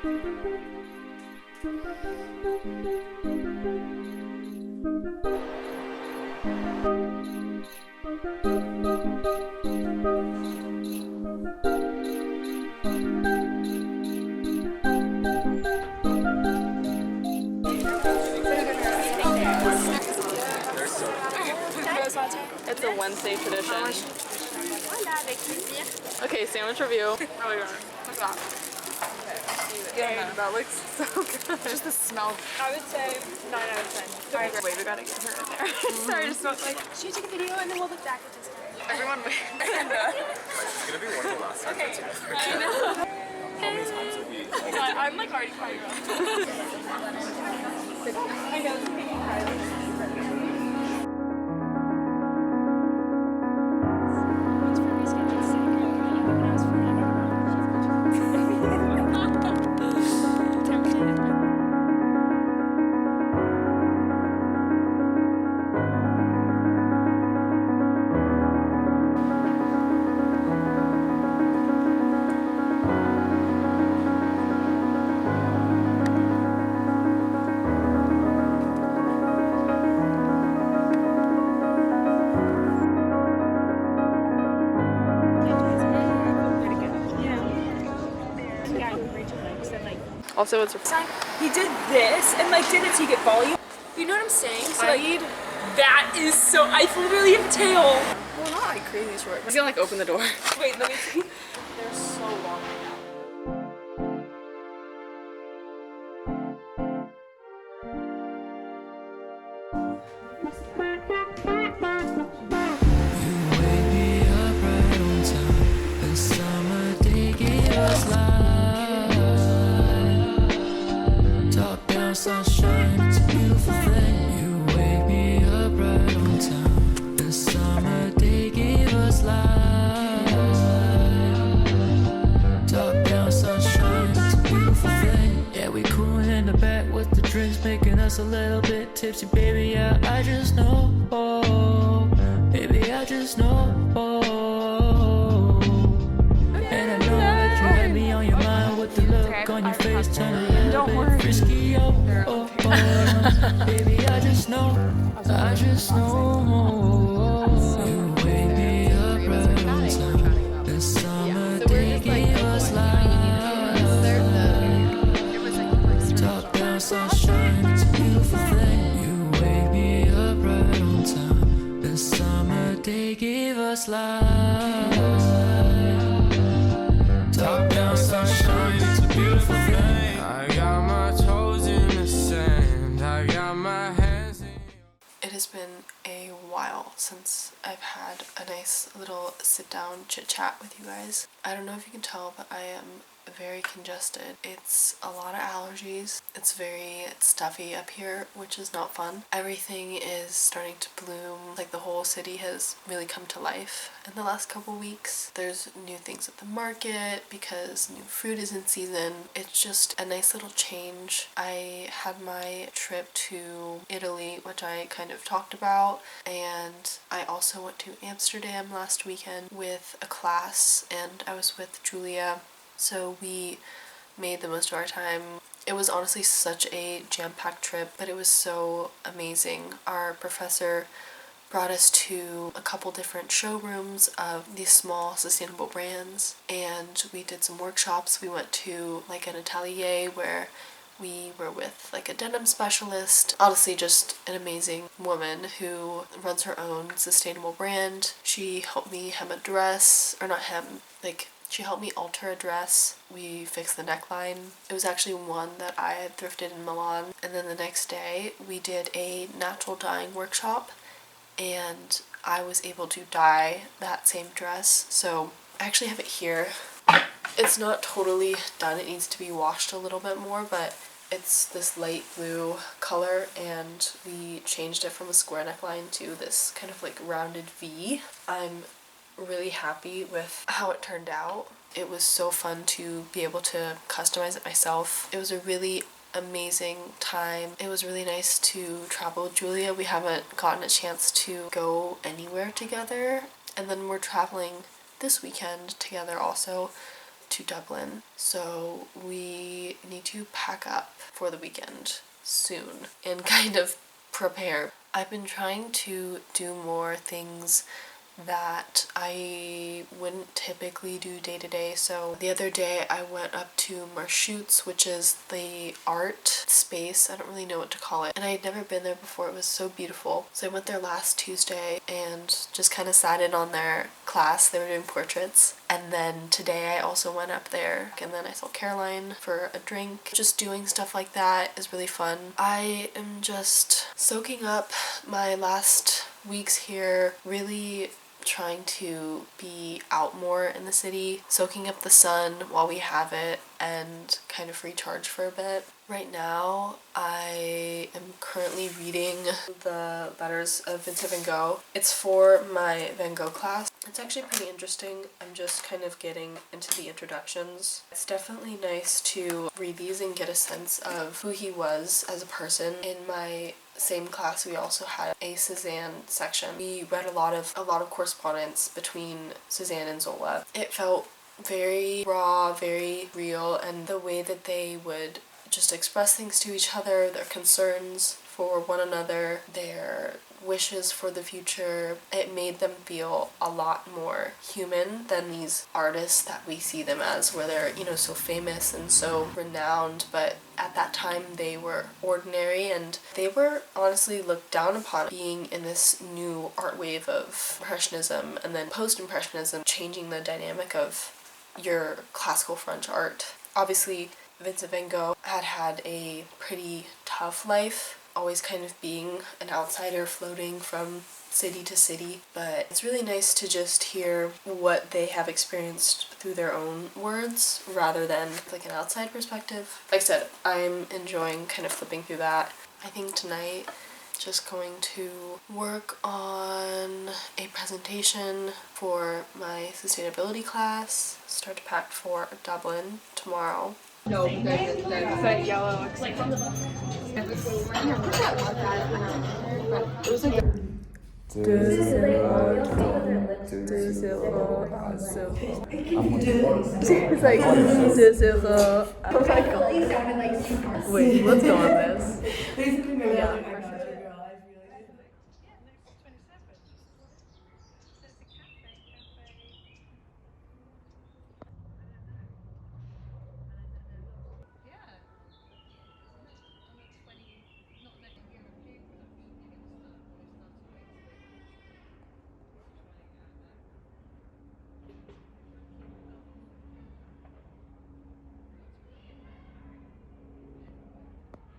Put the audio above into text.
It's a Wednesday tradition. Okay, sandwich review. Really good. What's that? Yeah, that looks so good. Just the smell. I would say 9 out of 10. Alright, wait, we gotta get her in there. Sorry, just not like. Should we take a video and then we'll look back at this time? Everyone wait. It's gonna be one of the last times that's together. I know. How many times have we? I'm like already crying. I know. Also, it's He did this and like did it to get volume. You know what I'm saying? So I like, need. that is so. I literally have a tail. Well, not like crazy short. I'm just gonna like open the door. Wait, let me see. They're so long. Sunshine, it's a beautiful thing. You wake me up right on time. The summer day gave us life. Top down sunshine, it's a beautiful thing. Yeah, we cooling in the back with the drinks, making us a little bit tipsy, baby. Yeah, I just know, oh, baby, I just know, oh. And I know that you had me on your mind with the look on your face, turning a little bit frisky, oh. Baby, I just know, I just know. You wake me up right on time. The summer day gave us life. Top down sunshine, it's a beautiful thing. You wake me up right on time. The summer day gave us life. Top down sunshine, it's a beautiful thing. I got my toes in the sand. I got my hands in. It has been a while since I've had a nice little sit down chit chat with you guys. I don't know if you can tell, but I am very congested. It's a lot of allergies. It's very stuffy up here, which is not fun. Everything is starting to bloom. Like the whole city has really come to life in the last couple weeks. There's new things at the market because new fruit is in season. It's just a nice little change. I had my trip to Italy, which I kind of talked about, and I also went to Amsterdam last weekend with a class, and I was with Julia. So we made the most of our time. It was honestly such a jam-packed trip, but it was so amazing. Our professor brought us to a couple different showrooms of these small sustainable brands, and we did some workshops. We went to like an atelier where we were with like a denim specialist. Honestly, just an amazing woman who runs her own sustainable brand. She helped me hem a dress, or not hem, like she helped me alter a dress. We fixed the neckline. It was actually one that I had thrifted in Milan. And then the next day we did a natural dyeing workshop, and I was able to dye that same dress. So I actually have it here. It's not totally done. It needs to be washed a little bit more, but it's this light blue color, and we changed it from a square neckline to this kind of like rounded V. I'm really happy with how it turned out. It was so fun to be able to customize it myself. It was a really amazing time. It was really nice to travel with Julia. We haven't gotten a chance to go anywhere together, and then we're traveling this weekend together also to Dublin, so we need to pack up for the weekend soon and kind of prepare. I've been trying to do more things that I wouldn't typically do day to day. So the other day I went up to Marchutes, which is the art space. I don't really know what to call it. And I had never been there before. It was so beautiful. So I went there last Tuesday and just kind of sat in on their class. They were doing portraits. And then today I also went up there and then I saw Caroline for a drink. Just doing stuff like that is really fun. I am just soaking up my last weeks here, really trying to be out more in the city, soaking up the sun while we have it, and kind of recharge for a bit. Right now, I am currently reading the letters of Vincent van Gogh. It's for my Van Gogh class. It's actually pretty interesting. I'm just kind of getting into the introductions. It's definitely nice to read these and get a sense of who he was as a person. In my same class, we also had a Cézanne section. We read a lot of correspondence between Cézanne and Zola. It felt very raw, very real, and the way that they would just express things to each other, their concerns for one another, their wishes for the future, it made them feel a lot more human than these artists that we see them as, where they're, so famous and so renowned, but at that time they were ordinary and they were honestly looked down upon, being in this new art wave of Impressionism and then Post-Impressionism, changing the dynamic of your classical French art. Obviously, Vincent van Gogh had a pretty tough life, always kind of being an outsider floating from city to city, but it's really nice to just hear what they have experienced through their own words rather than like an outside perspective. Like I said, I'm enjoying kind of flipping through that. I think tonight just going to work on a presentation for my sustainability class, start to pack for Dublin tomorrow. No, that yellow. It's like oh my god. Wait, let's go on this.